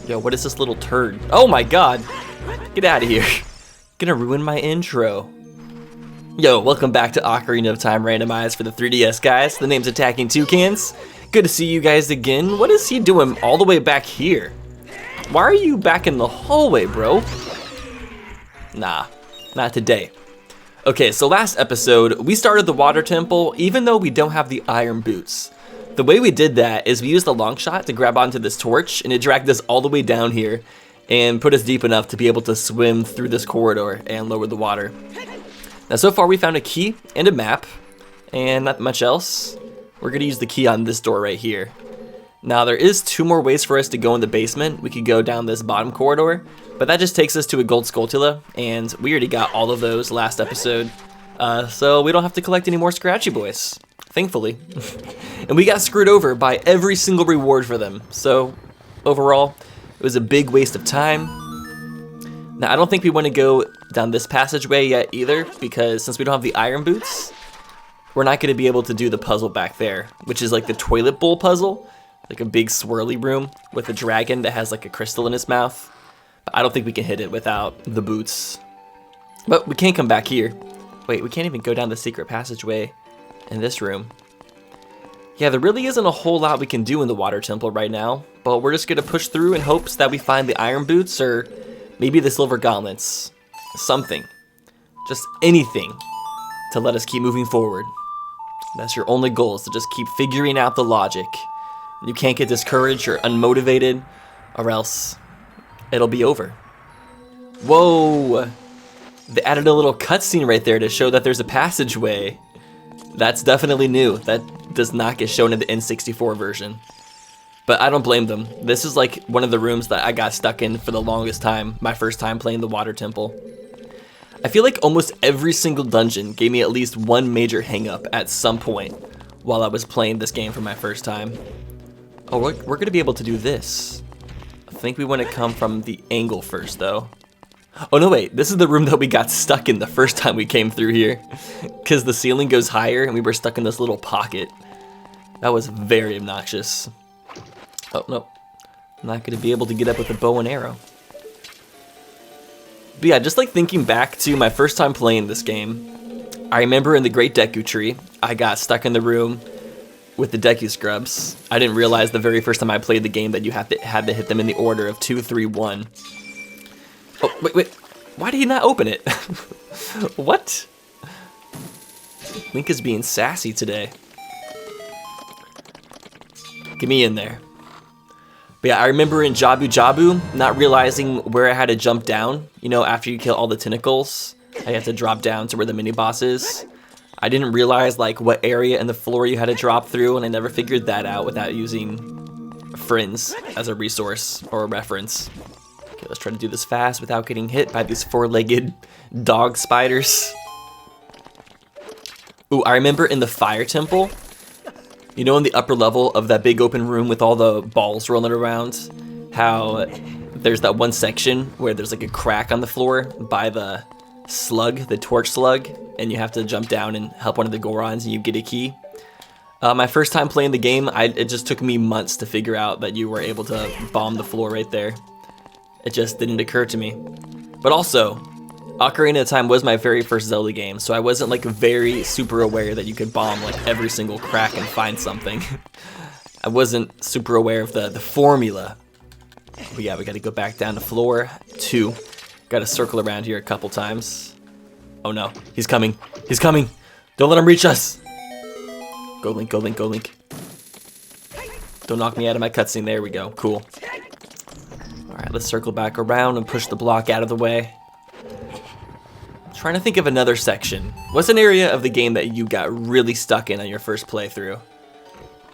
Yo, what is this little turd? Oh my god! Get out of here. Gonna ruin my intro. Yo, welcome back to Ocarina of Time Randomizer for the 3DS, guys. The name's Attacking Toucans. Good to see you guys again. What is he doing all the way back here? Why are you back in the hallway, bro? Nah, not today. Okay, so last episode, we started the water temple even though we don't have the iron boots. The way we did that is we used the long shot to grab onto this torch, and it dragged us all the way down here and put us deep enough to be able to swim through this corridor and lower the water. Now, so far we found a key and a map, and not much else. We're gonna use the key on this door right here. Now, there is 2 more ways for us to go in the basement. We could go down this bottom corridor, but that just takes us to a gold skulltula, and we already got all of those last episode. So we don't have to collect any more scratchy boys, thankfully. And we got screwed over by every single reward for them. So overall, it was a big waste of time. Now, I don't think we want to go down this passageway yet either, because since we don't have the iron boots, we're not going to be able to do the puzzle back there, which is like the toilet bowl puzzle, like a big swirly room with a dragon that has like a crystal in its mouth. But I don't think we can hit it without the boots. But we can't come back here. Wait, we can't even go down the secret passageway in this room. Yeah, there really isn't a whole lot we can do in the water temple right now, but we're just gonna push through in hopes that we find the iron boots or maybe the silver gauntlets. Something. Just anything to let us keep moving forward. That's your only goal, is to just keep figuring out the logic. You can't get discouraged or unmotivated, or else it'll be over. Whoa! They added a little cutscene right there to show that there's a passageway. That's definitely new. That does not get shown in the N64 version. But I don't blame them. This is like one of the rooms that I got stuck in for the longest time, my first time playing the water temple. I feel like almost every single dungeon gave me at least one major hang-up at some point while I was playing this game for my first time. Oh, we're gonna be able to do this. I think we want to come from the angle first, though. Oh no, wait, this is the room that we got stuck in the first time we came through here. Because the ceiling goes higher and we were stuck in this little pocket. That was very obnoxious. Oh, no. I'm not going to be able to get up with a bow and arrow. But yeah, just like thinking back to my first time playing this game, I remember in the Great Deku Tree, I got stuck in the room with the Deku Scrubs. I didn't realize the very first time I played the game that you had to hit them in the order of 2, 3, 1. Oh, wait. Why did he not open it? What? Link is being sassy today. Get me in there. But yeah, I remember in Jabu Jabu not realizing where I had to jump down. You know, after you kill all the tentacles, I had to drop down to where the mini-boss is. I didn't realize like what area in the floor you had to drop through, and I never figured that out without using friends as a resource or a reference. Okay, let's try to do this fast without getting hit by these 4-legged dog spiders. Ooh, I remember in the fire temple, you know, in the upper level of that big open room with all the balls rolling around, how there's that one section where there's like a crack on the floor by the slug, the torch slug, and you have to jump down and help one of the Gorons and you get a key. My first time playing the game, it just took me months to figure out that you were able to bomb the floor right there. It just didn't occur to me. But also, Ocarina of Time was my very first Zelda game, so I wasn't like very super aware that you could bomb like every single crack and find something. I wasn't super aware of the formula. But yeah, we gotta go back down to floor 2. Gotta circle around here a couple times. Oh no, he's coming. He's coming. Don't let him reach us. Go Link, go Link, go Link. Don't knock me out of my cutscene. There we go, cool. Alright, let's circle back around and push the block out of the way. I'm trying to think of another section. What's an area of the game that you got really stuck in on your first playthrough?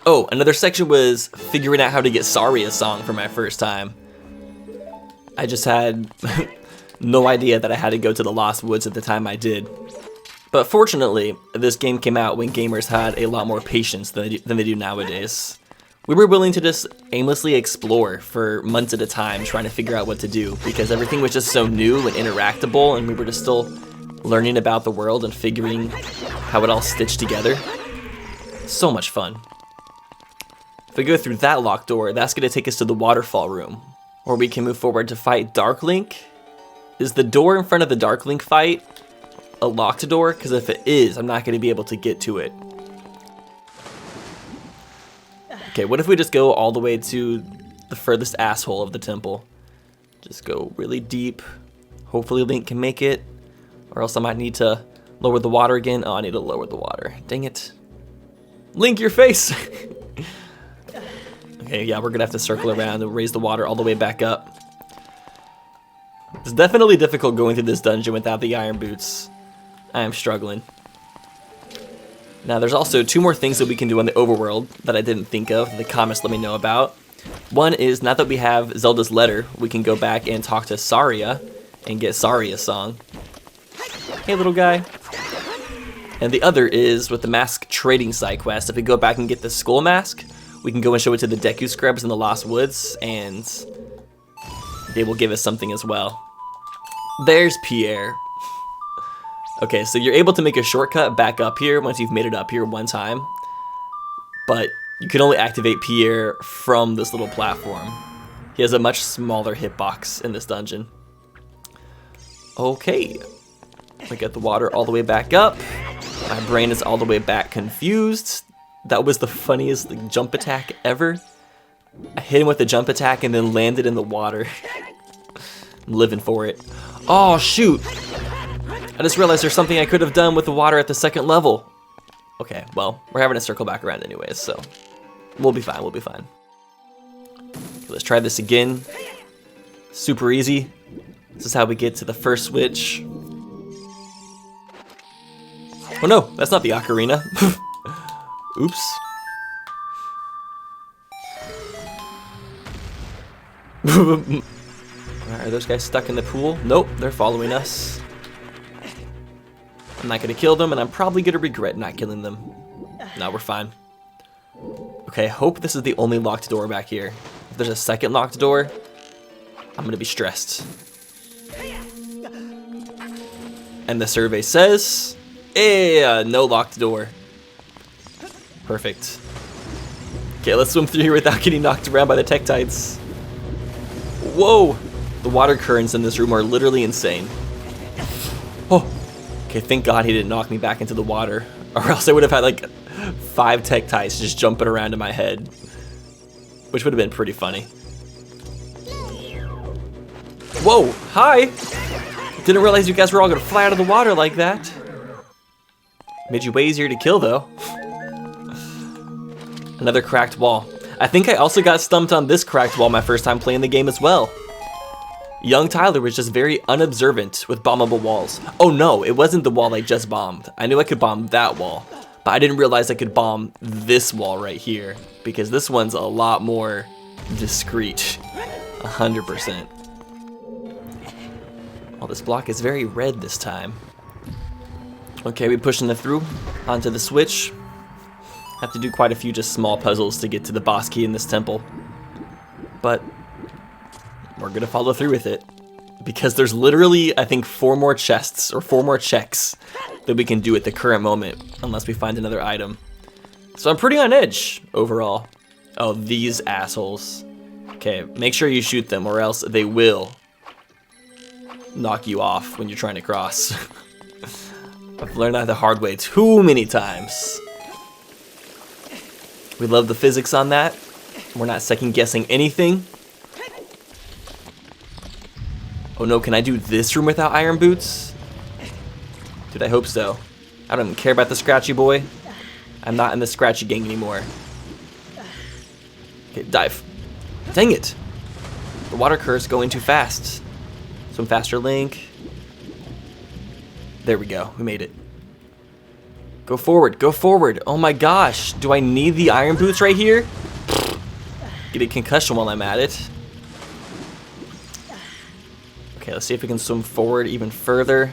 Oh, another section was figuring out how to get Saria's song for my first time. I just had no idea that I had to go to the Lost Woods at the time I did. But fortunately, this game came out when gamers had a lot more patience than they do nowadays. We were willing to just aimlessly explore for months at a time trying to figure out what to do because everything was just so new and interactable, and we were just still learning about the world and figuring how it all stitched together. So much fun. If we go through that locked door, that's going to take us to the waterfall room, or we can move forward to fight Dark Link. Is the door in front of the Dark Link fight a locked door? Because if it is, I'm not going to be able to get to it. Okay, what if we just go all the way to the furthest asshole of the temple? Just go really deep. Hopefully Link can make it, or else I might need to lower the water again. Oh, I need to lower the water. Dang it. Link, your face! Okay, yeah, we're gonna have to circle around and raise the water all the way back up. It's definitely difficult going through this dungeon without the iron boots. I am struggling. Now, there's also 2 more things that we can do on the overworld that I didn't think of. The comments let me know about. One is, now that we have Zelda's letter, we can go back and talk to Saria and get Saria's song. Hey, little guy. And the other is with the mask trading side quest. If we go back and get the skull mask, we can go and show it to the Deku Scrubs in the Lost Woods, and they will give us something as well. There's Pierre. Okay, so you're able to make a shortcut back up here once you've made it up here one time, but you can only activate Pierre from this little platform. He has a much smaller hitbox in this dungeon. Okay, we get the water all the way back up. My brain is all the way back confused. That was the funniest jump attack ever. I hit him with the jump attack and then landed in the water. I'm living for it. Oh, shoot. I just realized there's something I could have done with the water at the second level. Okay, well, we're having to circle back around anyways, so we'll be fine, we'll be fine. Okay, let's try this again. Super easy. This is how we get to the first switch. Oh no, that's not the ocarina. Oops. Are those guys stuck in the pool? Nope, they're following us. I'm not gonna kill them, and I'm probably gonna regret not killing them. No, we're fine. Okay, hope this is the only locked door back here. If there's a second locked door, I'm gonna be stressed. And the survey says, yeah, no locked door. Perfect. Okay, let's swim through here without getting knocked around by the Tektites. Whoa! The water currents in this room are literally insane. Oh! Okay, thank God he didn't knock me back into the water, or else I would have had like 5 Tektites just jumping around in my head, which would have been pretty funny. Whoa! Hi! Didn't realize you guys were all gonna fly out of the water like that. Made you way easier to kill, though. Another cracked wall. I think I also got stumped on this cracked wall my first time playing the game as well. Young Tyler was just very unobservant with bombable walls. Oh no, it wasn't the wall I just bombed. I knew I could bomb that wall, but I didn't realize I could bomb this wall right here, because this one's a lot more discreet. 100%. Well, this block is very red this time. Okay, we pushing it through onto the switch. Have to do quite a few just small puzzles to get to the boss key in this temple, but we're gonna follow through with it because there's literally, I think, 4 more chests or 4 more checks that we can do at the current moment unless we find another item. So I'm pretty on edge overall. Oh, these assholes. Okay, make sure you shoot them or else they will knock you off when you're trying to cross. I've learned that the hard way too many times. We love the physics on that. We're not second guessing anything. Oh no, can I do this room without iron boots? Dude, I hope so. I don't even care about the scratchy boy. I'm not in the scratchy gang anymore. Okay, dive. Dang it. The water current's going too fast. Swim faster, Link. There we go, we made it. Go forward, go forward. Oh my gosh, do I need the iron boots right here? Get a concussion while I'm at it. Okay, let's see if we can swim forward even further.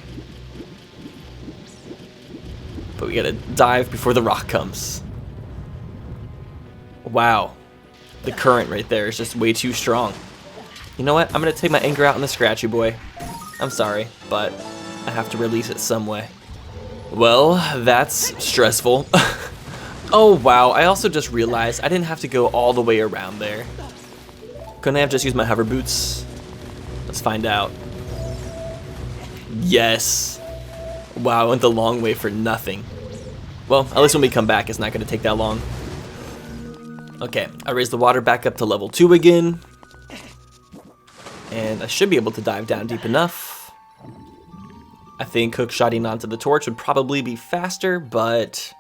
But we gotta dive before the rock comes. Wow, the current right there is just way too strong. You know what, I'm gonna take my anger out on the scratchy boy. I'm sorry, but I have to release it some way. Well, that's stressful. Oh wow, I also just realized I didn't have to go all the way around there. Couldn't I have just used my hover boots? Let's find out. Yes. Wow, I went the long way for nothing. Well, at least when we come back, it's not going to take that long. Okay, I raised the water back up to level 2 again. And I should be able to dive down deep enough. I think hookshotting onto the torch would probably be faster, but...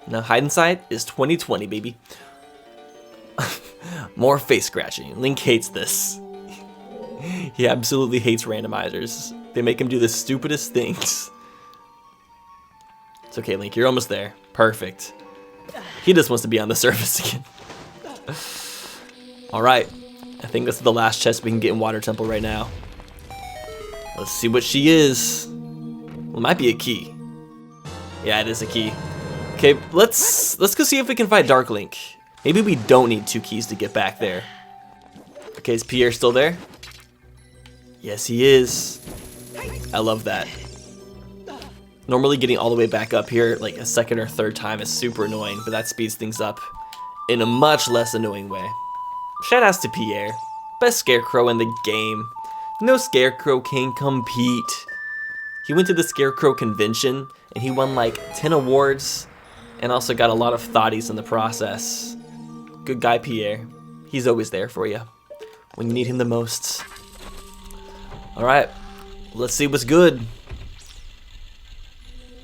no, hide and sight is 2020, baby. More face scratching. Link hates this. He absolutely hates randomizers. They make him do the stupidest things. It's okay, Link, you're almost there. Perfect. He just wants to be on the surface again. Alright, I think this is the last chest we can get in Water Temple right now. Let's see what she is. Well, it might be a key. Yeah, it is a key. Okay, let's go see if we can find Dark Link. Maybe we don't need 2 keys to get back there. Okay, is Pierre still there? Yes, he is. I love that. Normally getting all the way back up here like a second or third time is super annoying, but that speeds things up in a much less annoying way. Shoutouts to Pierre. Best scarecrow in the game. No scarecrow can compete. He went to the scarecrow convention and he won like 10 awards and also got a lot of thotties in the process. Good guy, Pierre. He's always there for you when you need him the most. Alright, let's see what's good.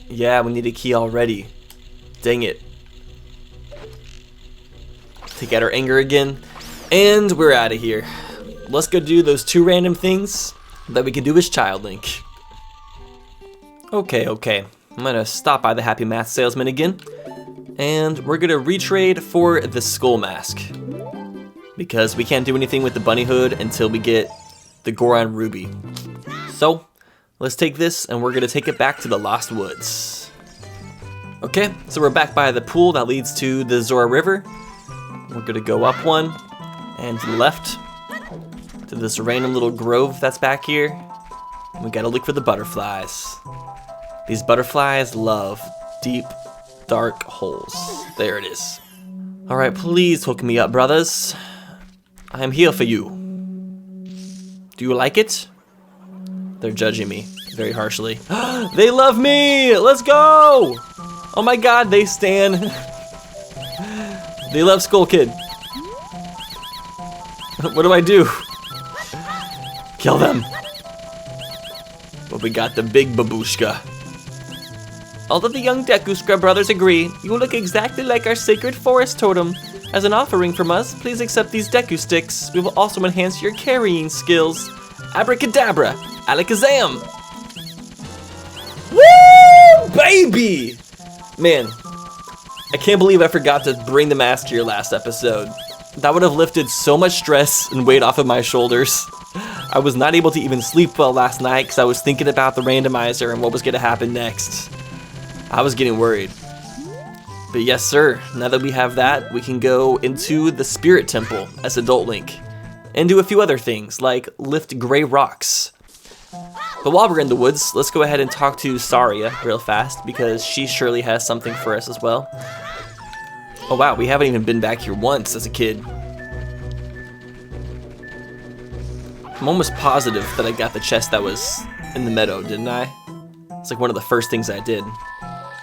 Yeah, we need a key already. Dang it. Take out our anger again. And we're out of here. Let's go do those 2 random things that we can do as Child Link. Okay. I'm gonna stop by the Happy Math Salesman again. And we're gonna retrade for the Skull Mask. Because we can't do anything with the Bunny Hood until we get the Goron Ruby. So, let's take this and we're gonna take it back to the Lost Woods. Okay, so we're back by the pool that leads to the Zora River. We're gonna go up one and to the left to this random little grove that's back here. And we gotta look for the butterflies. These butterflies love deep, dark holes. There it is. Alright, please hook me up, brothers. I am here for you. Do you like it? They're judging me very harshly. They love me! Let's go! Oh my god, they stan. They love Skull Kid. What do I do? Kill them. But we got the big babushka. All of the young Deku Scrub brothers agree. You look exactly like our sacred forest totem. As an offering from us, please accept these Deku sticks. We will also enhance your carrying skills. Abracadabra! Alakazam! Woo! Baby! Man, I can't believe I forgot to bring the mask here last episode. That would have lifted so much stress and weight off of my shoulders. I was not able to even sleep well last night because I was thinking about the randomizer and what was going to happen next. I was getting worried. But yes, sir, now that we have that, we can go into the Spirit Temple as Adult Link and do a few other things like lift gray rocks. But while we're in the woods, let's go ahead and talk to Saria real fast because she surely has something for us as well. Oh wow, we haven't even been back here once as a kid. I'm almost positive that I got the chest that was in the meadow, didn't I? It's like one of the first things I did.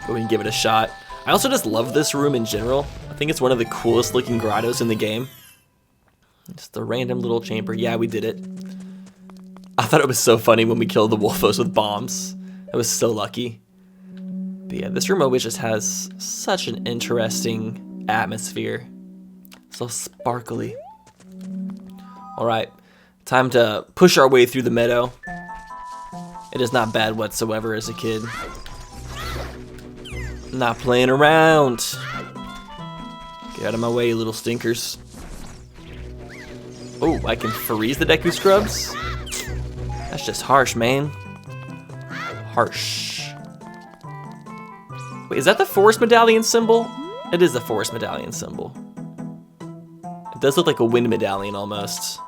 Go ahead and give it a shot. I also just love this room in general. I think it's one of the coolest looking grottos in the game. Just a random little chamber. Yeah, we did it. I thought it was so funny when we killed the Wolfos with bombs. I was so lucky. But yeah, this room always just has such an interesting atmosphere. So sparkly. Alright, time to push our way through the meadow. It is not bad whatsoever as a kid. Not playing around. Get out of my way, you little stinkers. Oh, I can freeze the Deku Scrubs? That's just harsh, man. Harsh. Wait, is that the Forest Medallion symbol? It is the Forest Medallion symbol. It does look like a wind medallion almost.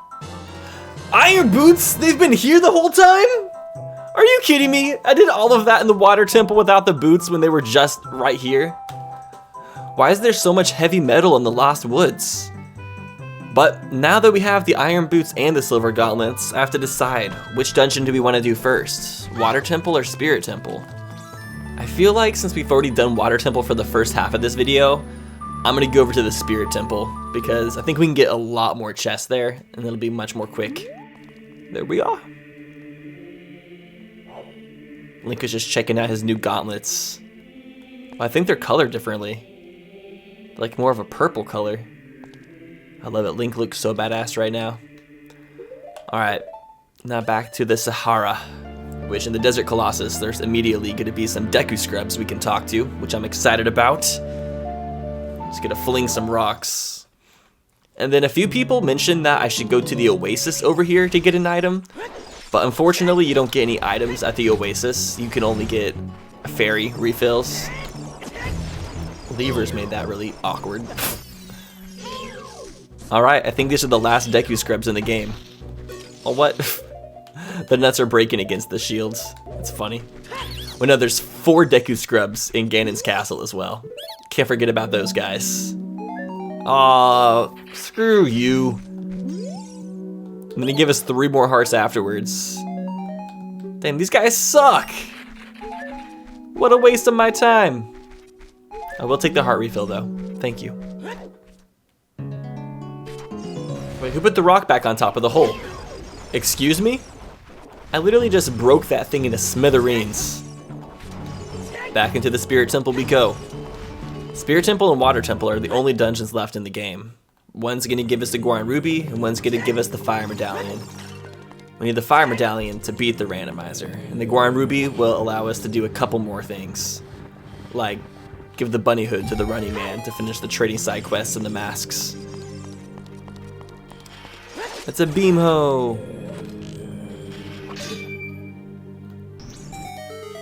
Iron Boots? They've been here the whole time? Are you kidding me? I did all of that in the Water Temple without the boots when they were just right here. Why is there so much heavy metal in the Lost Woods? But now that we have the iron boots and the silver gauntlets, I have to decide which dungeon do we want to do first? Water Temple or Spirit Temple? I feel like since we've already done Water Temple for the first half of this video, I'm gonna go over to the Spirit Temple because I think we can get a lot more chests there and it'll be much more quick. There we are. Link was just checking out his new gauntlets. Well, I think they're colored differently. They're like more of a purple color. I love it. Link looks so badass right now. Alright, now back to the Sahara, which in the Desert Colossus, there's immediately going to be some Deku Scrubs we can talk to, which I'm excited about. Just gonna fling some rocks. And then a few people mentioned that I should go to the Oasis over here to get an item, but unfortunately you don't get any items at the Oasis. You can only get fairy refills. Levers made that really awkward. Alright, I think these are the last Deku Scrubs in the game. Oh, what? The nuts are breaking against the shields. It's funny. Well, no, there's 4 Deku Scrubs in Ganon's castle as well. Can't forget about those guys. Aw, screw you. And then he gave us 3 more hearts afterwards. Damn, these guys suck. What a waste of my time. I will take the heart refill though. Thank you. Wait, who put the rock back on top of the hole? Excuse me? I literally just broke that thing into smithereens. Back into the Spirit Temple we go. Spirit Temple and Water Temple are the only dungeons left in the game. One's gonna give us the Goron Ruby, and one's gonna give us the Fire Medallion. We need the Fire Medallion to beat the randomizer, and the Goron Ruby will allow us to do a couple more things. Like, give the bunny hood to the running man to finish the trading side quests and the masks. It's a beam hoe!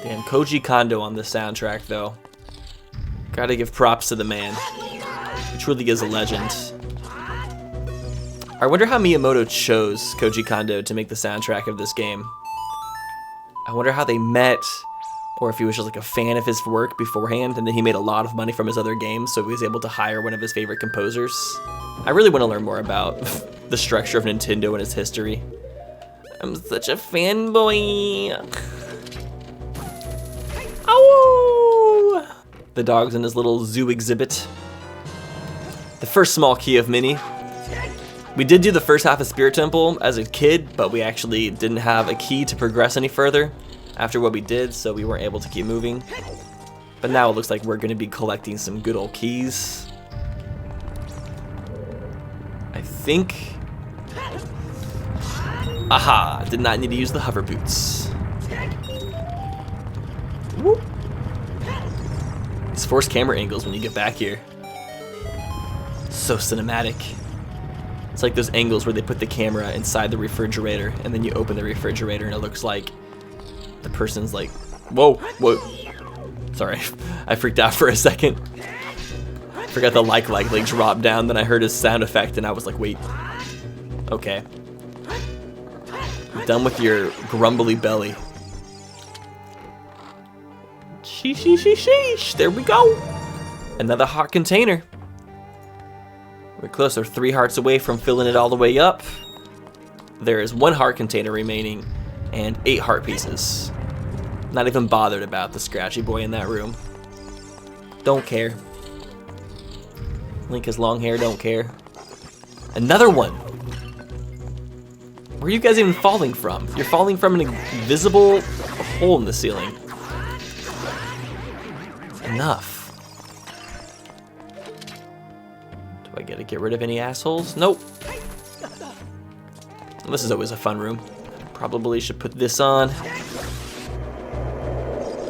Damn, Koji Kondo on the soundtrack though. Gotta give props to the man. He truly is a legend. I wonder how Miyamoto chose Koji Kondo to make the soundtrack of this game. I wonder how they met, or if he was just like a fan of his work beforehand and then he made a lot of money from his other games so he was able to hire one of his favorite composers. I really want to learn more about the structure of Nintendo and its history. I'm such a fanboy. Ow! The dog's in his little zoo exhibit. The first small key of many. We did do the first half of Spirit Temple as a kid, but we actually didn't have a key to progress any further after what we did, so we weren't able to keep moving. But now it looks like we're going to be collecting some good old keys. I think... Aha! Did not need to use the hover boots. Whoop. These forced camera angles when you get back here. So cinematic. It's like those angles where they put the camera inside the refrigerator and then you open the refrigerator and it looks like the person's like, whoa, whoa. Sorry, I freaked out for a second. Forgot the like dropped down, then I heard his sound effect and I was like, wait. Okay. Done with your grumbly belly. Sheesh. There we go. Another heart container. We're close. We're 3 hearts away from filling it all the way up. There is 1 heart container remaining and 8 heart pieces. Not even bothered about the scratchy boy in that room. Don't care. Link has long hair, don't care. Another one. Where are you guys even falling from? You're falling from an invisible hole in the ceiling. Enough. Do I gotta get rid of any assholes? Nope. This is always a fun room. Probably should put this on.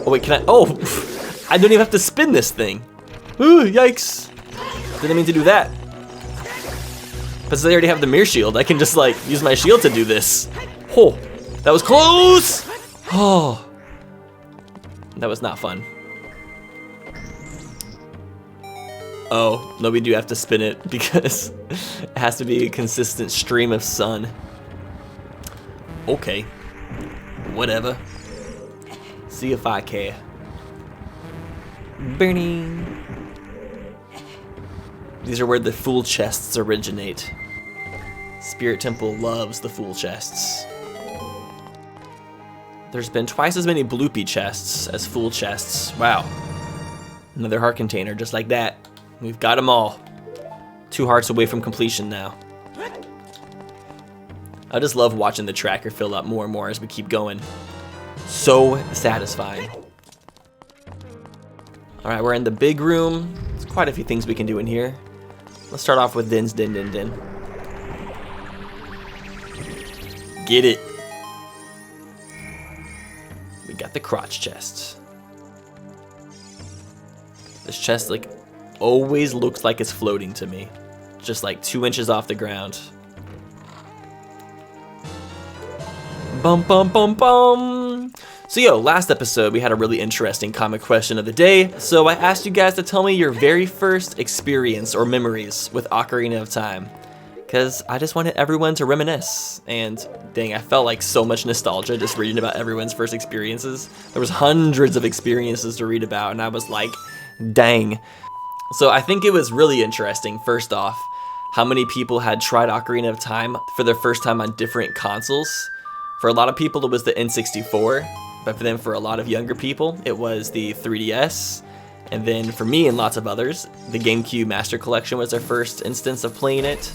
Oh wait, can I? Oh! I don't even have to spin this thing. Ooh, yikes. Didn't mean to do that. But since I already have the mirror shield, I can just like use my shield to do this. Oh, that was close! Oh. That was not fun. Oh, no, we do have to spin it because it has to be a consistent stream of sun. Okay. Whatever. See if I care. Burning. These are where the fool chests originate. Spirit Temple loves the Fool chests. There's been twice as many bloopy chests as Fool chests. Wow. Another heart container, just like that. We've got them all. 2 hearts away from completion now. I just love watching the tracker fill up more and more as we keep going. So satisfying. Alright, we're in the big room. There's quite a few things we can do in here. Let's start off with Din's Din Din Din. Get it. We got the crotch chest. This chest, like, always looks like it's floating to me. Just like 2 inches off the ground. Bum bum bum bum. So yo, last episode we had a really interesting comic question of the day. So I asked you guys to tell me your very first experience or memories with Ocarina of Time. Because I just wanted everyone to reminisce. And dang, I felt like so much nostalgia just reading about everyone's first experiences. There was hundreds of experiences to read about, and I was like, dang. So I think it was really interesting, first off, how many people had tried Ocarina of Time for their first time on different consoles. For a lot of people, it was the N64, but for them, for a lot of younger people, it was the 3DS. And then for me and lots of others, the GameCube Master Collection was their first instance of playing it.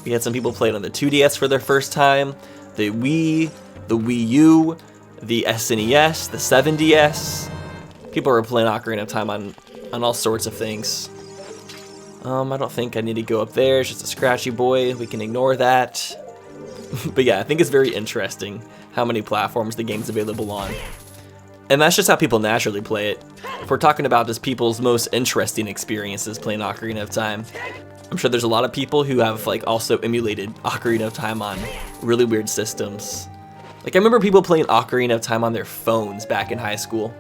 We had some people play it on the 2DS for their first time, the Wii, the Wii U, the SNES, the 7DS. People were playing Ocarina of Time on all sorts of things. I don't think I need to go up there. It's just a scratchy boy. We can ignore that. But yeah, I think it's very interesting how many platforms the game's available on. And that's just how people naturally play it. If we're talking about just people's most interesting experiences playing Ocarina of Time, I'm sure there's a lot of people who have like also emulated Ocarina of Time on really weird systems. Like I remember people playing Ocarina of Time on their phones back in high school.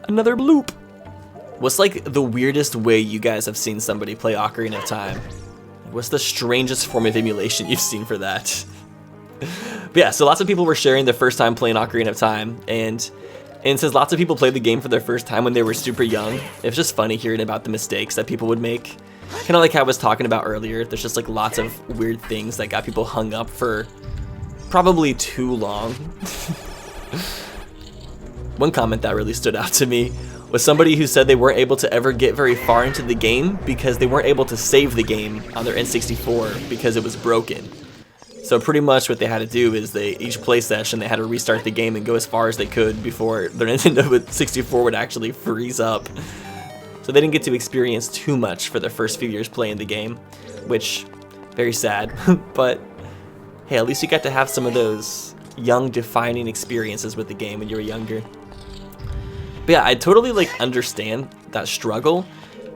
Another bloop. What's like the weirdest way you guys have seen somebody play Ocarina of Time? What's the strangest form of emulation you've seen for that? But yeah, so lots of people were sharing their first time playing Ocarina of Time, and since lots of people played the game for their first time when they were super young, it was just funny hearing about the mistakes that people would make. Kind of like how I was talking about earlier, there's just like lots of weird things that got people hung up for probably too long. One comment that really stood out to me was somebody who said they weren't able to ever get very far into the game because they weren't able to save the game on their N64 because it was broken. So pretty much what they had to do is each play session they had to restart the game and go as far as they could before their Nintendo 64 would actually freeze up. So they didn't get to experience too much for their first few years playing the game, which, very sad, but hey, at least you got to have some of those young defining experiences with the game when you were younger. But yeah, I totally like understand that struggle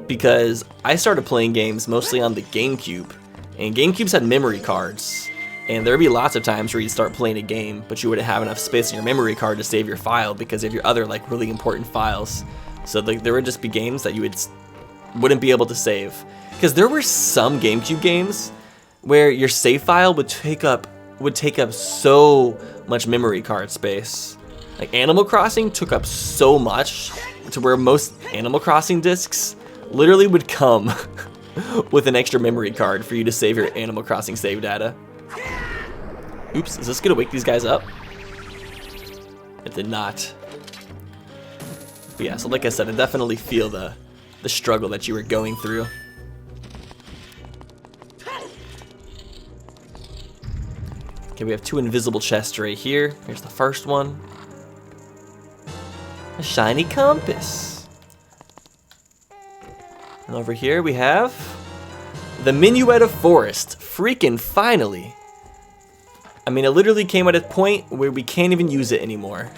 because I started playing games mostly on the GameCube, and GameCubes had memory cards, and there'd be lots of times where you'd start playing a game, but you wouldn't have enough space in your memory card to save your file because of your other like really important files. So like there would just be games that you wouldn't be able to save, because there were some GameCube games where your save file would take up so much memory card space. Like Animal Crossing took up so much to where most Animal Crossing discs literally would come with an extra memory card for you to save your Animal Crossing save data. Oops, is this gonna wake these guys up? It did not. But yeah, so like I said, I definitely feel the struggle that you were going through. Okay, we have 2 invisible chests right here. Here's the first one. A shiny compass. And over here we have the Minuet of Forest. Freaking finally. I mean, it literally came at a point where we can't even use it anymore.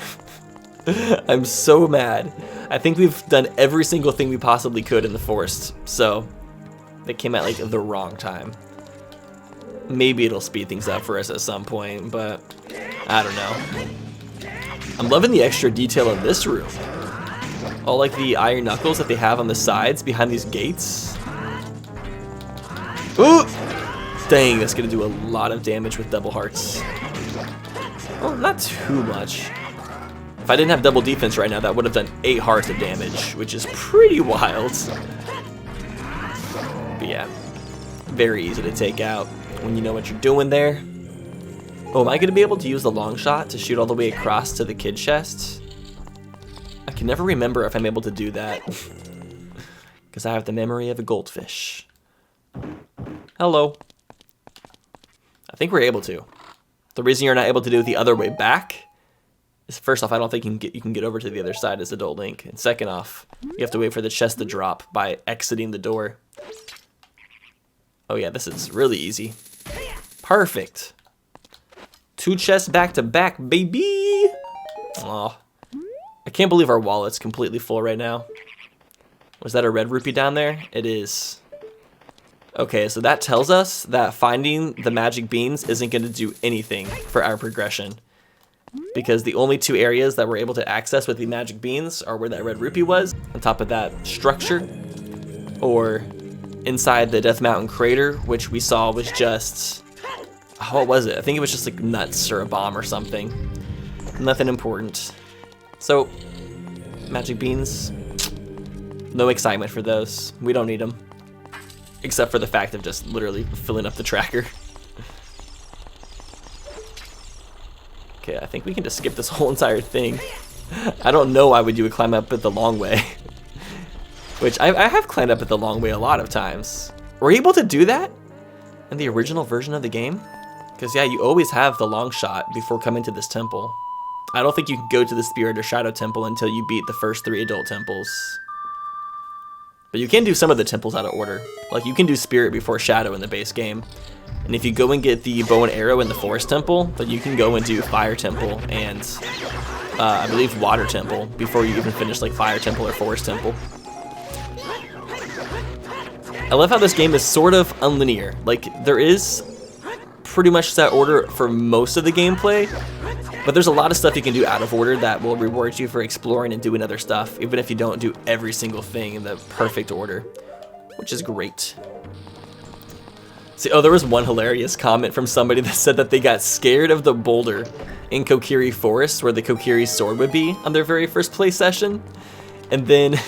I'm so mad. I think we've done every single thing we possibly could in the forest, so it came at like the wrong time. Maybe it'll speed things up for us at some point, but I don't know. I'm loving the extra detail in this room. All like the iron knuckles that they have on the sides behind these gates. Ooh! Dang, that's gonna do a lot of damage with double hearts. Oh, not too much. If I didn't have double defense right now, that would have done 8 hearts of damage, which is pretty wild. But yeah, very easy to take out. when you know what you're doing there. Oh, am I going to be able to use the long shot to shoot all the way across to the kid chest? I can never remember if I'm able to do that. Because I have the memory of a goldfish. Hello. I think we're able to. The reason you're not able to do it the other way back is, first off, I don't think you can get over to the other side as Adult Link. And second off, you have to wait for the chest to drop by exiting the door. Oh yeah, this is really easy. Perfect. 2 chests back to back, baby. Aw. I can't believe our wallet's completely full right now. Was that a red rupee down there? It is. Okay, so that tells us that finding the magic beans isn't going to do anything for our progression. Because the only 2 areas that we're able to access with the magic beans are where that red rupee was, on top of that structure, or inside the Death Mountain crater, which we saw was just... what was it? I think it was just like nuts or a bomb or something. Nothing important. So, magic beans, no excitement for those. We don't need them. Except for the fact of just literally filling up the tracker. Okay, I think we can just skip this whole entire thing. I don't know why would you would climb up it the long way. Which, I have climbed up it the long way a lot of times. Were you able to do that in the original version of the game? Because yeah, you always have the long shot before coming to this temple. I don't think you can go to the Spirit or Shadow Temple until you beat the first 3 adult temples. But you can do some of the temples out of order. Like, you can do Spirit before Shadow in the base game. And if you go and get the bow and arrow in the Forest Temple, then you can go and do Fire Temple and, I believe, Water Temple before you even finish, like, Fire Temple or Forest Temple. I love how this game is sort of unlinear. Like, there is pretty much set order for most of the gameplay, but there's a lot of stuff you can do out of order that will reward you for exploring and doing other stuff, even if you don't do every single thing in the perfect order, which is great. See, oh, there was one hilarious comment from somebody that said that they got scared of the boulder in Kokiri Forest where the Kokiri sword would be on their very first play session, and then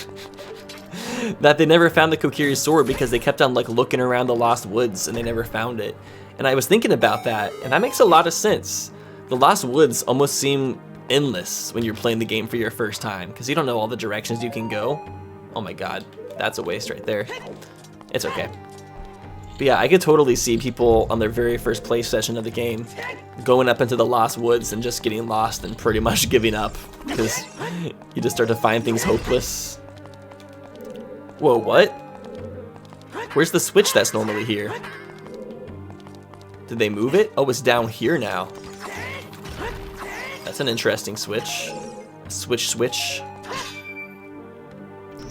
that they never found the Kokiri sword because they kept on like looking around the Lost Woods and they never found it. And I was thinking about that, and that makes a lot of sense. The Lost Woods almost seem endless when you're playing the game for your first time, because you don't know all the directions you can go. Oh my god, that's a waste right there. It's okay. But yeah, I could totally see people on their very first play session of the game going up into the Lost Woods and just getting lost and pretty much giving up, because you just start to find things hopeless. Whoa, what? Where's the switch that's normally here? Did they move it? Oh, it's down here now. That's an interesting switch. Switch.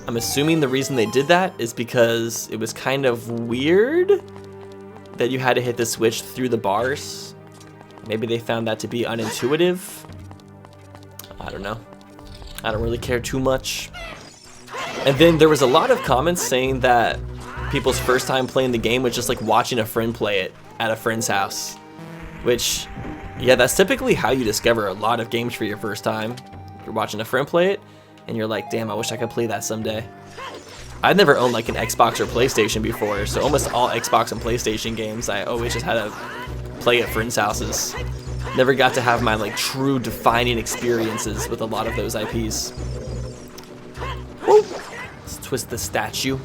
I'm assuming the reason they did that is because it was kind of weird that you had to hit the switch through the bars. Maybe they found that to be unintuitive. I don't know. I don't really care too much. And then there was a lot of comments saying that people's first time playing the game was just like watching a friend play it at a friend's house, which, yeah, that's typically how you discover a lot of games for your first time. You're watching a friend play it, and you're like, damn, I wish I could play that someday. I'd never owned like an Xbox or PlayStation before, so almost all Xbox and PlayStation games, I always just had to play at friends' houses. Never got to have my like true defining experiences with a lot of those IPs. Woo! Let's twist the statue.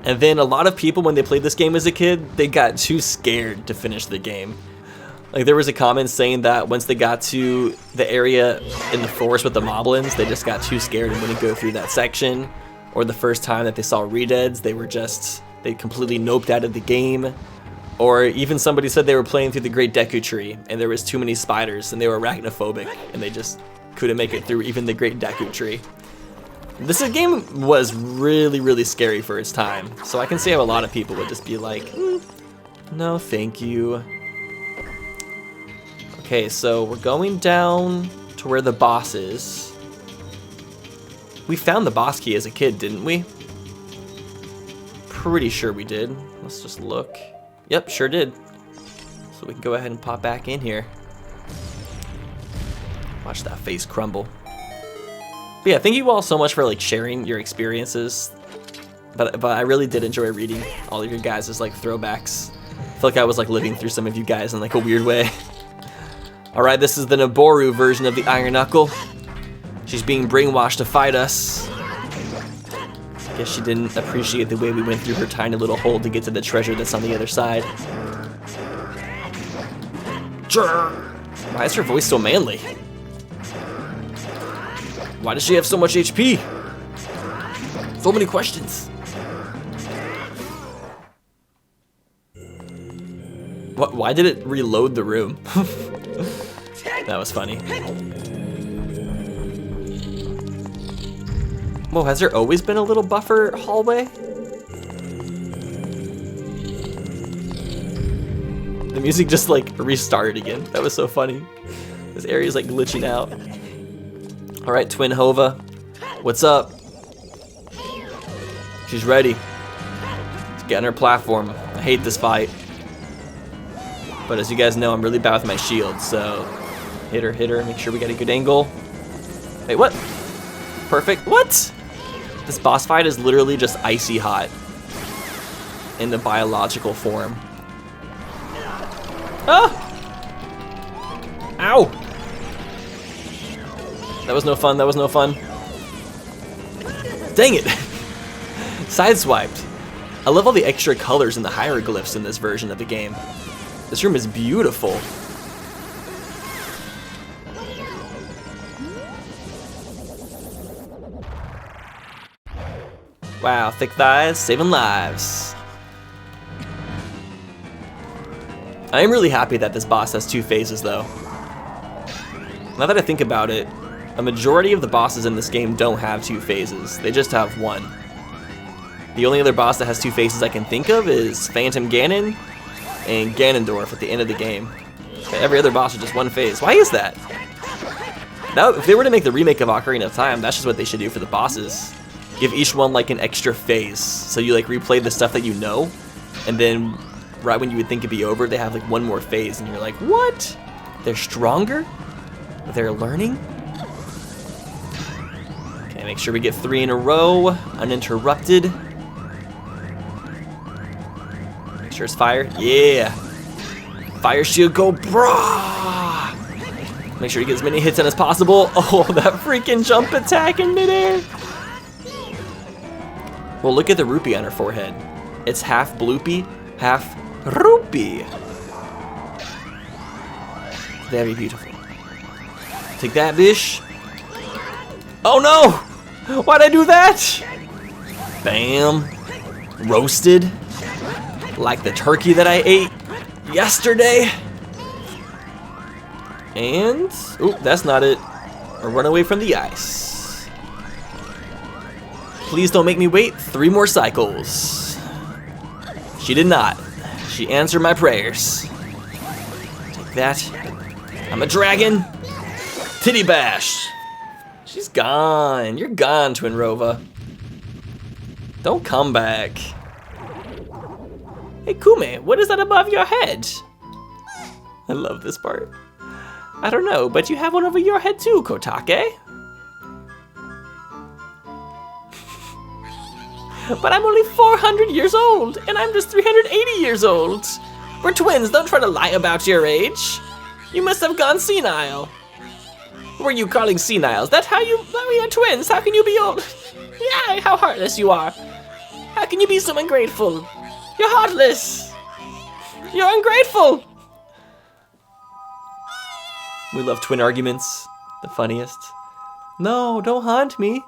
And then a lot of people, when they played this game as a kid, they got too scared to finish the game. Like, there was a comment saying that once they got to the area in the forest with the moblins, they just got too scared and wouldn't go through that section. Or the first time that they saw redeads, they completely noped out of the game. Or even somebody said they were playing through the Great Deku Tree and there was too many spiders and they were arachnophobic and they just couldn't make it through even the Great Deku Tree. This game was really, really scary for its time, so I can see how a lot of people would just be like, no thank you. Okay, so we're going down to where the boss is. We found the boss key as a kid, didn't we? Pretty sure we did. Let's just look. Yep, sure did. So we can go ahead and pop back in here. Watch that face crumble. But yeah, thank you all so much for like sharing your experiences. But I really did enjoy reading all of your guys' like throwbacks. feel like I was like living through some of you guys in like a weird way. Alright, this is the Naboru version of the Iron Knuckle. She's being brainwashed to fight us. Guess she didn't appreciate the way we went through her tiny little hole to get to the treasure that's on the other side. Why is her voice so manly? Why does she have so much HP? So many questions. What? Why did it reload the room? That was funny. Whoa, has there always been a little buffer hallway? The music just like restarted again. That was so funny. This area's like glitching out. All right, Twinrova, what's up? She's ready. Let's get on her platform. I hate this fight. But as you guys know, I'm really bad with my shield, so hit her, make sure we get a good angle. Wait, what? Perfect, what? This boss fight is literally just icy hot in the biological form. Ah! Ow! That was no fun, that was no fun. Dang it! Sideswiped. I love all the extra colors and the hieroglyphs in this version of the game. This room is beautiful. Wow, thick thighs, saving lives. I am really happy that this boss has 2 phases though. Now that I think about it, a majority of the bosses in this game don't have 2 phases, they just have 1. The only other boss that has 2 phases I can think of is Phantom Ganon and Ganondorf at the end of the game. Every other boss is just 1 phase. Why is that? Now, if they were to make the remake of Ocarina of Time, that's just what they should do for the bosses. Give each one like an extra phase, so you like replay the stuff that you know, and then right when you would think it'd be over, they have like 1 more phase, and you're like, what? They're stronger? They're learning? Okay, make sure we get 3 in a row, uninterrupted. Make sure it's fire. Yeah! Fire shield, go brah! Make sure you get as many hits in as possible. Oh, that freaking jump attack in midair! Well, look at the rupee on her forehead. It's half bloopy, half rupee. Very beautiful. Take that, bish. Oh no! Why'd I do that? Bam. Roasted. Like the turkey that I ate yesterday. And, oop, that's not it. Run away from the ice. Please don't make me wait 3 more cycles. She did not. She answered my prayers. Take that. I'm a dragon. Titty bash. She's gone. You're gone, Twinrova. Don't come back. Hey, Kume, what is that above your head? I love this part. I don't know, but you have one over your head too, Kotake. But I'm only 400 years old, and I'm just 380 years old. We're twins, don't try to lie about your age. You must have gone senile. Who are you calling seniles? That's how you, we are twins, how can you be old? Yeah, how heartless you are. How can you be so ungrateful? You're heartless. You're ungrateful. We love twin arguments, the funniest. No, don't haunt me.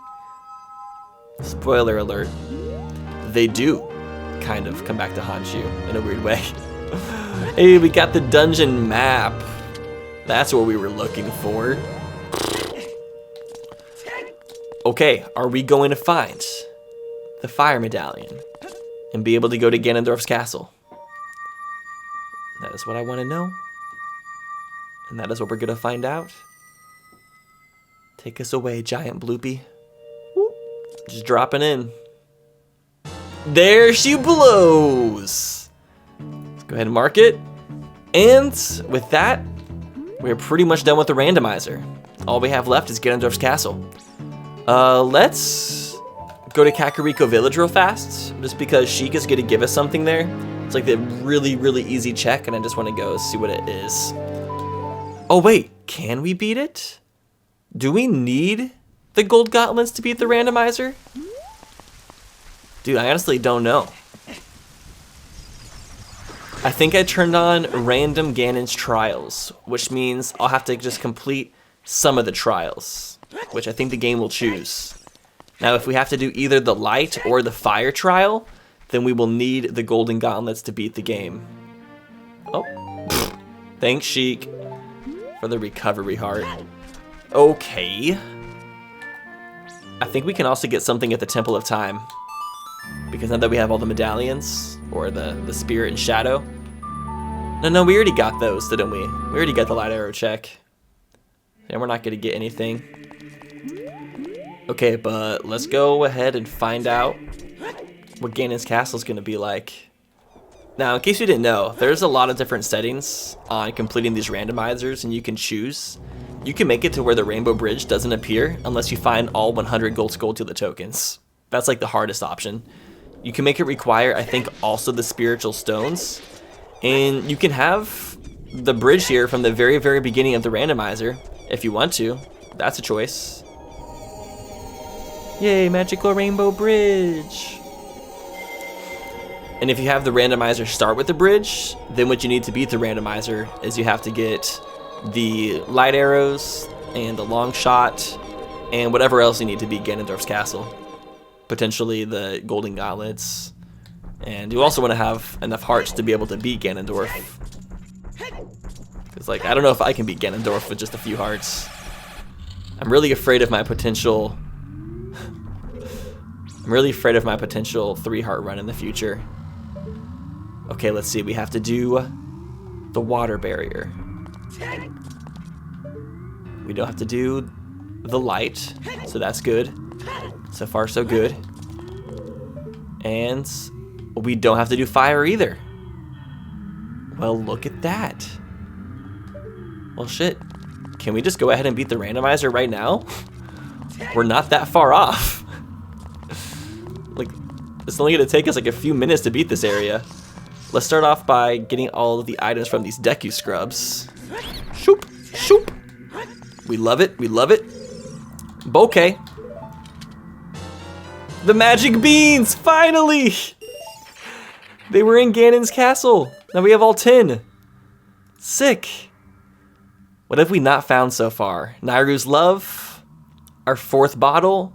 Spoiler alert. They do kind of come back to haunt you in a weird way. Hey, we got the dungeon map. That's what we were looking for. Okay, are we going to find the fire medallion and be able to go to Ganondorf's castle? That is what I want to know. And that is what we're going to find out. Take us away, giant bloopy. Just dropping in. There she blows. Let's go ahead and mark it. And with that, we're pretty much done with the randomizer. All we have left is Ganondorf's castle. Let's go to Kakariko Village real fast, just because Sheik is going to give us something there. It's like the really, really easy check, and I just want to go see what it is. Oh wait, can we beat it? Do we need the gold gauntlets to beat the randomizer? Dude, I honestly don't know. I think I turned on random Ganon's trials, which means I'll have to just complete some of the trials, which I think the game will choose. Now, if we have to do either the light or the fire trial, then we will need the golden gauntlets to beat the game. Oh, thanks, Sheik, for the recovery heart. Okay. I think we can also get something at the Temple of Time, because now that we have all the medallions, or the spirit and shadow. No, we already got those, didn't we? We already got the light arrow check. And we're not gonna get anything. Okay, but let's go ahead and find out what Ganon's castle is gonna be like. Now, in case you didn't know, there's a lot of different settings on completing these randomizers, and you can choose. You can make it to where the rainbow bridge doesn't appear unless you find all 100 gold skulltula tokens. That's like the hardest option. You can make it require, I think, also the spiritual stones. And you can have the bridge here from the very, very beginning of the randomizer, if you want to. That's a choice. Yay, magical rainbow bridge. And if you have the randomizer start with the bridge, then what you need to beat the randomizer is you have to get the light arrows and the long shot and whatever else you need to beat Ganondorf's castle. Potentially the golden gauntlets. And you also want to have enough hearts to be able to beat Ganondorf. Because, like, I don't know if I can beat Ganondorf with just a few hearts. I'm really afraid of my potential... I'm really afraid of my potential 3-heart run in the future. Okay, let's see. We have to do the water barrier. We don't have to do the light, so that's good. So far, so good. And we don't have to do fire either. Well, look at that. Well, shit. Can we just go ahead and beat the randomizer right now? We're not that far off. Like, it's only gonna take us like a few minutes to beat this area. Let's start off by getting all of the items from these Deku scrubs. Shoop, shoop. We love it, we love it. Bouquet. The magic beans, finally! They were in Ganon's castle. Now we have all 10. Sick. What have we not found so far? Nairu's love, our 4th bottle,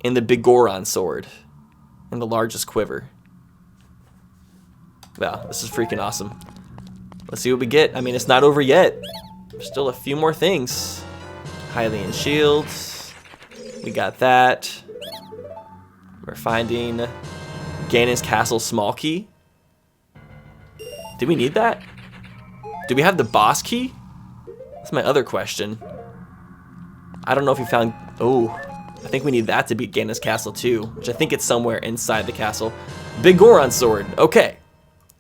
and the big Goron sword, and the largest quiver. Wow, this is freaking awesome. Let's see what we get. I mean, it's not over yet. There's still a few more things. Hylian shields. We got that. We're finding Ganon's castle small key. Did we need that? Do we have the boss key? That's my other question. I don't know if we found... Oh, I think we need that to beat Ganon's castle too, which I think it's somewhere inside the castle. Big Goron sword. Okay.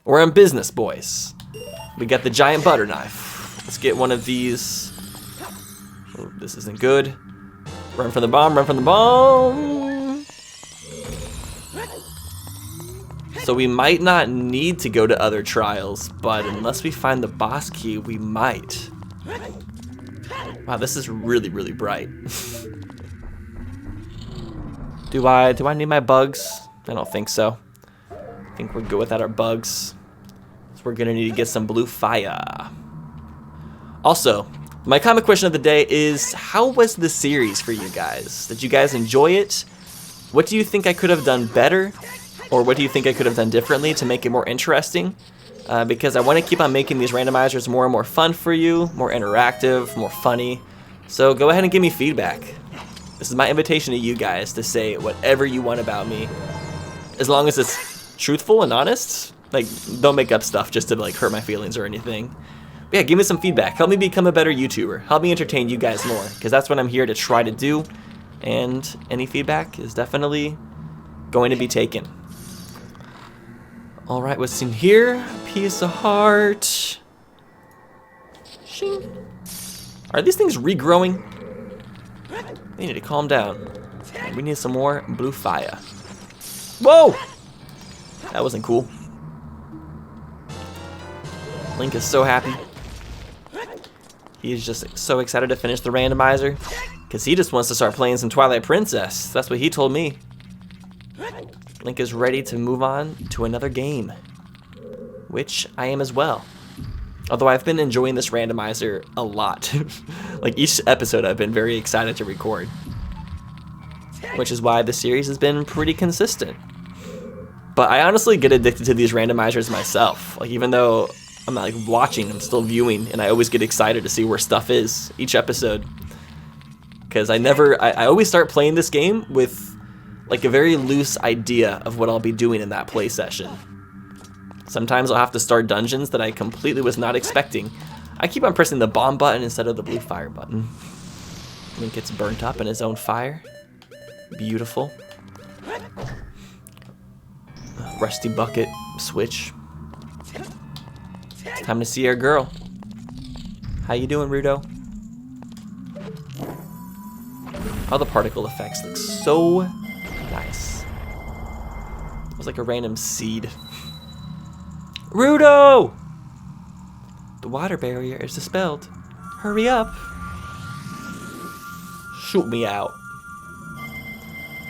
We're in business, boys. We got the giant butter knife. Let's get one of these. Oh, this isn't good. Run from the bomb, run from the bomb. So we might not need to go to other trials, but unless we find the boss key, we might. Wow, this is really, really bright. Do I need my bugs? I don't think so. I think we're good without our bugs. So we're gonna need to get some blue fire. Also, my comic question of the day is, how was the series for you guys? Did you guys enjoy it? What do you think I could have done better? Or what do you think I could have done differently to make it more interesting? Because I want to keep on making these randomizers more and more fun for you, more interactive, more funny. So go ahead and give me feedback. This is my invitation to you guys to say whatever you want about me. As long as it's truthful and honest. Like, don't make up stuff just to like hurt my feelings or anything. But yeah, give me some feedback. Help me become a better YouTuber. Help me entertain you guys more, because that's what I'm here to try to do. And any feedback is definitely going to be taken. All right, what's in here? Piece of heart. Shing. Are these things regrowing? They need to calm down. We need some more blue fire. Whoa! That wasn't cool. Link is so happy. He's just so excited to finish the randomizer, because he just wants to start playing some Twilight Princess. That's what he told me. Link is ready to move on to another game, which I am as well. Although I've been enjoying this randomizer a lot. Like each episode I've been very excited to record, which is why the series has been pretty consistent. But I honestly get addicted to these randomizers myself. Like even though I'm not like watching, I'm still viewing, and I always get excited to see where stuff is each episode. Because I always start playing this game with like a very loose idea of what I'll be doing in that play session. Sometimes I'll have to start dungeons that I completely was not expecting. I keep on pressing the bomb button instead of the blue fire button. Link gets burnt up in his own fire. Beautiful. Rusty bucket switch. It's time to see our girl. How you doing, Rudo? All the particle effects look so nice. It was like a random seed. Rudo! The water barrier is dispelled. Hurry up. Shoot me out.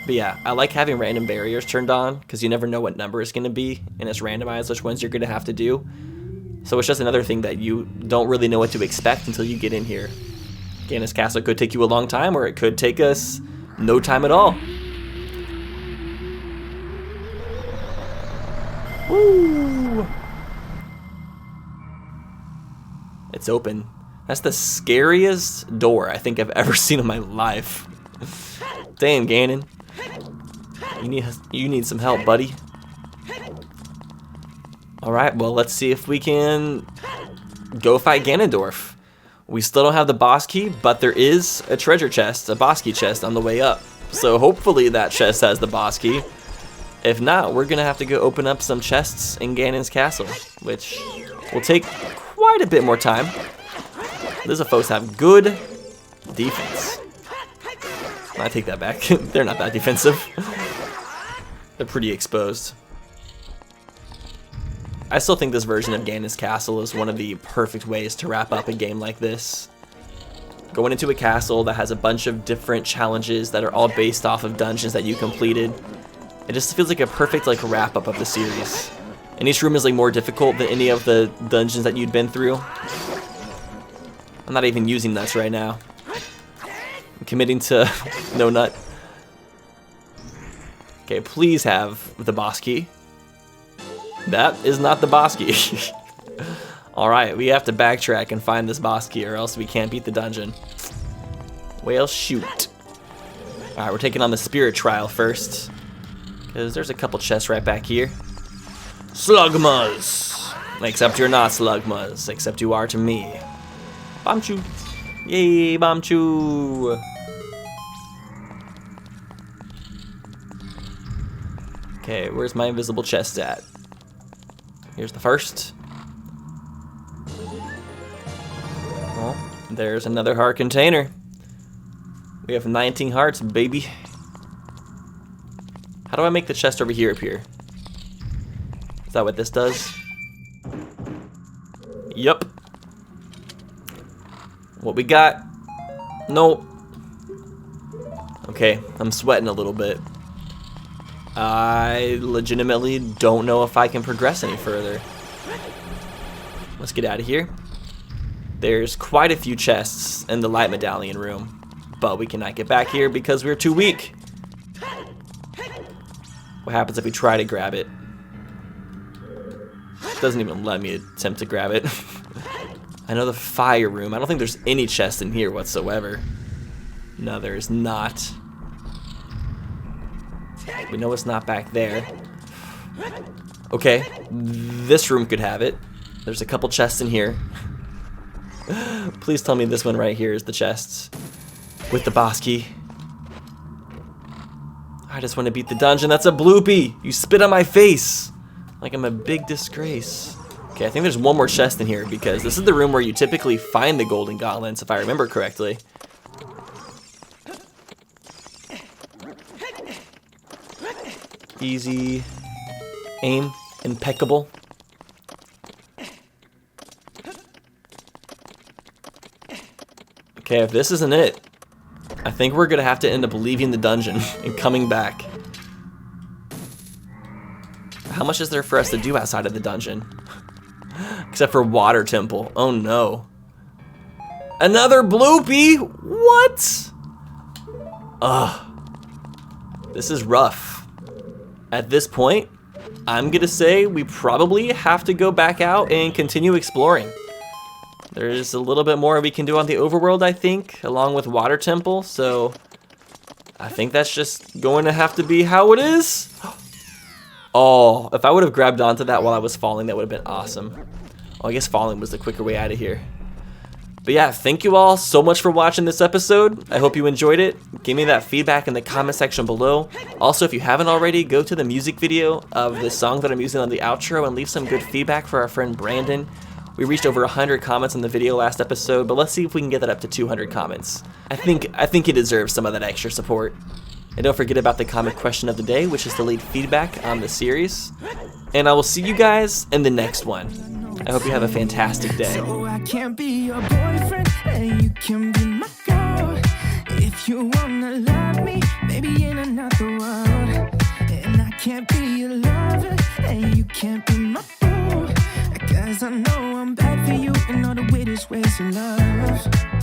But yeah, I like having random barriers turned on because you never know what number it's going to be, and it's randomized which ones you're going to have to do. So it's just another thing that you don't really know what to expect until you get in here. Ganon's Castle could take you a long time, or it could take us no time at all. Woo! It's open. That's the scariest door I think I've ever seen in my life. Damn, Ganon. You need some help, buddy. Alright, well, let's see if we can go fight Ganondorf. We still don't have the boss key, but there is a treasure chest, a boss key chest on the way up. So hopefully that chest has the boss key. If not, we're gonna have to go open up some chests in Ganon's castle, which will take quite a bit more time. These folks have good defense. I take that back. They're not that defensive. They're pretty exposed. I still think this version of Ganon's Castle is one of the perfect ways to wrap up a game like this. Going into a castle that has a bunch of different challenges that are all based off of dungeons that you completed. It just feels like a perfect like wrap up of the series. And each room is like more difficult than any of the dungeons that you'd been through. I'm not even using nuts right now. I'm committing to no nut. Okay, please have the boss key. That is not the boss key. Alright, we have to backtrack and find this boss key or else we can't beat the dungeon. Well, shoot. Alright, we're taking on the spirit trial first. Because there's a couple chests right back here. Slugmas! Except you're not Slugmas, except you are to me. Bombchu! Yay, Bombchu! Okay, where's my invisible chest at? Here's the first. Oh, there's another heart container. We have 19 hearts, baby. How do I make the chest over here appear? Is that what this does? Yup. What we got? Nope. Okay, I'm sweating a little bit. I legitimately don't know if I can progress any further. Let's get out of here. There's quite a few chests in the light medallion room, but we cannot get back here because we're too weak. What happens if we try to grab it? It doesn't even let me attempt to grab it. I know the fire room. I don't think there's any chest in here whatsoever. No, there's not. We know it's not back there. Okay, this room could have it. There's a couple chests in here. Please tell me this one right here is the chest with the boss key. I just want to beat the dungeon. That's a bloopy. You spit on my face like I'm a big disgrace. Okay, I think there's one more chest in here because this is the room where you typically find the golden gauntlets, if I remember correctly. Easy. Aim. Impeccable. Okay, if this isn't it, I think we're gonna have to end up leaving the dungeon and coming back. How much is there for us to do outside of the dungeon? Except for water temple. Oh no. Another bloopy? What? Ugh. This is rough. At this point, I'm gonna say we probably have to go back out and continue exploring. There's a little bit more we can do on the overworld, I think, along with water temple, so I think that's just going to have to be how it is. Oh, if I would have grabbed onto that while I was falling, that would have been awesome. Oh, I guess falling was the quicker way out of here. But yeah, thank you all so much for watching this episode. I hope you enjoyed it. Give me that feedback in the comment section below. Also, if you haven't already, go to the music video of the song that I'm using on the outro and leave some good feedback for our friend Brandon. We reached over 100 comments on the video last episode, but let's see if we can get that up to 200 comments. I think he deserves some of that extra support. And don't forget about the comment question of the day, which is to leave feedback on the series. And I will see you guys in the next one. I hope you have a fantastic day. So I can't be your boyfriend, and you can be my girl. If you wanna love me, maybe in another world. And I can't be your lover, and you can't be my boo. 'Cause I know I'm bad for you in all the weirdest ways of love.